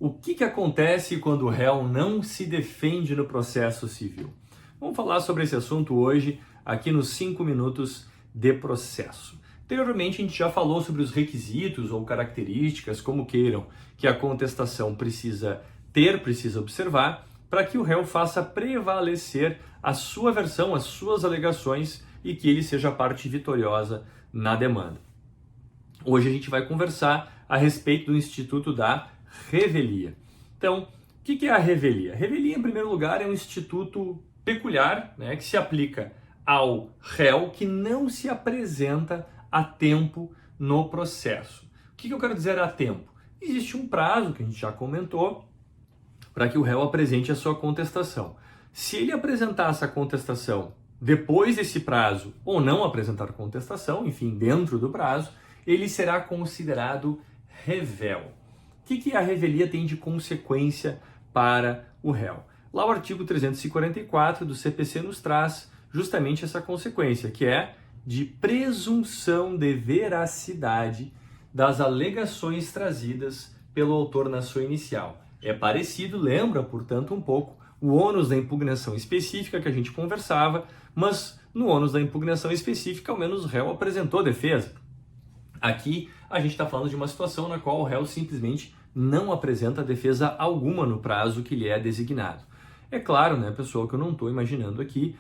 O que acontece quando o réu não se defende no processo civil? Vamos falar sobre esse assunto hoje, aqui nos 5 minutos de processo. Anteriormente, a gente já falou sobre os requisitos ou características, como queiram, que a contestação precisa observar, para que o réu faça prevalecer a sua versão, as suas alegações e que ele seja a parte vitoriosa na demanda. Hoje a gente vai conversar a respeito do instituto da revelia. Então, o que é a revelia? A revelia, em primeiro lugar, é um instituto peculiar, né, que se aplica ao réu que não se apresenta a tempo no processo. O que eu quero dizer a tempo? Existe um prazo, que a gente já comentou, para que o réu apresente a sua contestação. Se ele apresentar essa contestação depois desse prazo ou não apresentar contestação, enfim, dentro do prazo, ele será considerado revel. O que a revelia tem de consequência para o réu? Lá o artigo 344 do CPC nos traz justamente essa consequência, que é de presunção de veracidade das alegações trazidas pelo autor na sua inicial. É parecido, lembra, portanto, um pouco o ônus da impugnação específica que a gente conversava, mas no ônus da impugnação específica, ao menos o réu apresentou defesa. Aqui a gente está falando de uma situação na qual o réu simplesmente não apresenta defesa alguma no prazo que lhe é designado. É claro, né, pessoal, que eu não estou imaginando aqui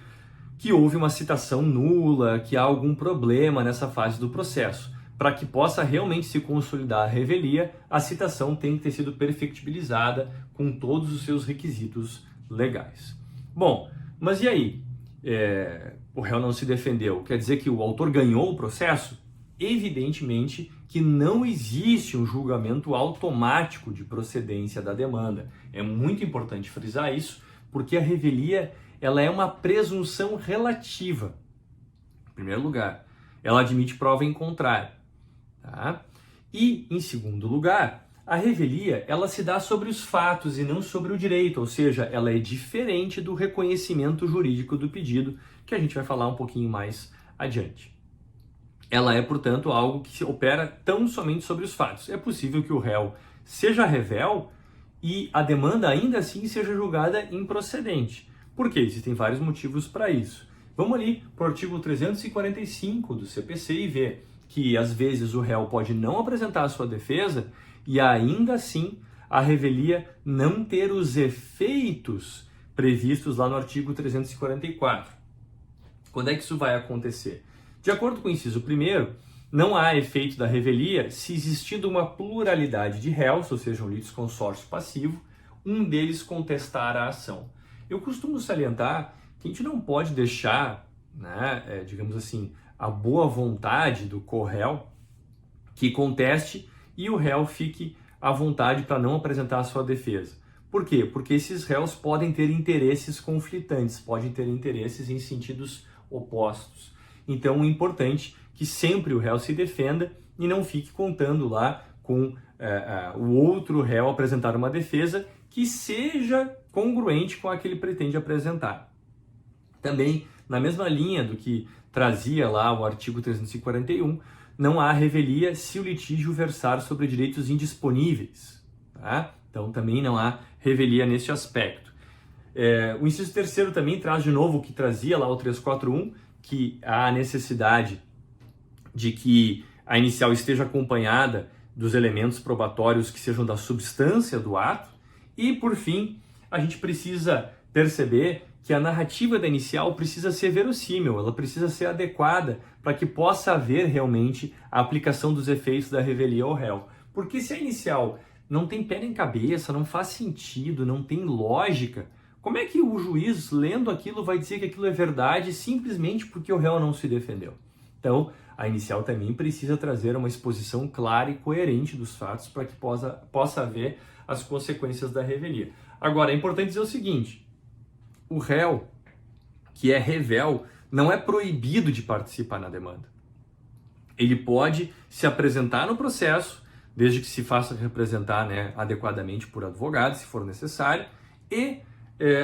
que houve uma citação nula, que há algum problema nessa fase do processo. Para que possa realmente se consolidar a revelia, a citação tem que ter sido perfectibilizada com todos os seus requisitos legais. Bom, mas e aí? O réu não se defendeu. Quer dizer que o autor ganhou o processo? Evidentemente que não existe um julgamento automático de procedência da demanda. É muito importante frisar isso, porque a revelia ela é uma presunção relativa. Em primeiro lugar, ela admite prova em contrário. Tá? E, em segundo lugar, a revelia ela se dá sobre os fatos e não sobre o direito, ou seja, ela é diferente do reconhecimento jurídico do pedido, que a gente vai falar um pouquinho mais adiante. Ela é, portanto, algo que se opera tão somente sobre os fatos. É possível que o réu seja revel e a demanda ainda assim seja julgada improcedente. Por quê? Existem vários motivos para isso. Vamos ali para o artigo 345 do CPC e ver que, às vezes, o réu pode não apresentar a sua defesa e ainda assim a revelia não ter os efeitos previstos lá no artigo 344. Quando é que isso vai acontecer? De acordo com o inciso 1º, não há efeito da revelia se existindo uma pluralidade de réus, ou seja, um litisconsórcio passivo, um deles contestar a ação. Eu costumo salientar que a gente não pode deixar, né, digamos assim, a boa vontade do co-réu que conteste e o réu fique à vontade para não apresentar a sua defesa. Por quê? Porque esses réus podem ter interesses conflitantes, podem ter interesses em sentidos opostos. Então, é importante que sempre o réu se defenda e não fique contando lá com o outro réu apresentar uma defesa que seja congruente com a que ele pretende apresentar. Também, na mesma linha do que trazia lá o artigo 341, não há revelia se o litígio versar sobre direitos indisponíveis. Tá? Então, também não há revelia nesse aspecto. O inciso 3º também traz de novo o que trazia lá o 341, que há a necessidade de que a inicial esteja acompanhada dos elementos probatórios que sejam da substância do ato. E, por fim, a gente precisa perceber que a narrativa da inicial precisa ser verossímil, ela precisa ser adequada para que possa haver realmente a aplicação dos efeitos da revelia ao réu. Porque se a inicial não tem pé nem cabeça, não faz sentido, não tem lógica, como é que o juiz, lendo aquilo, vai dizer que aquilo é verdade simplesmente porque o réu não se defendeu? Então, a inicial também precisa trazer uma exposição clara e coerente dos fatos para que possa haver as consequências da revelia. Agora, é importante dizer o seguinte: o réu, que é revel, não é proibido de participar na demanda. Ele pode se apresentar no processo, desde que se faça representar, né, adequadamente por advogado, se for necessário, e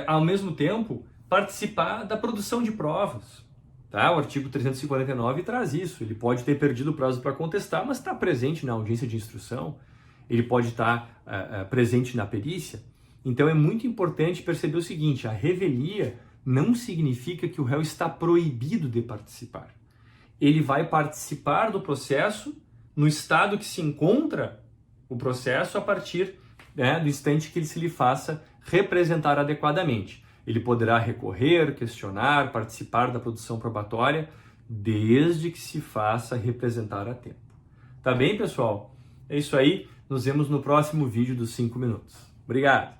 ao mesmo tempo, participar da produção de provas. Tá? O artigo 349 traz isso. Ele pode ter perdido o prazo para contestar, mas está presente na audiência de instrução. ele pode estar presente na perícia. Então é muito importante perceber o seguinte: a revelia não significa que o réu está proibido de participar. Ele vai participar do processo no estado que se encontra o processo a partir do instante que ele se lhe faça representar adequadamente. Ele poderá recorrer, questionar, participar da produção probatória, desde que se faça representar a tempo. Tá bem, pessoal? É isso aí. Nos vemos no próximo vídeo dos 5 minutos. Obrigado!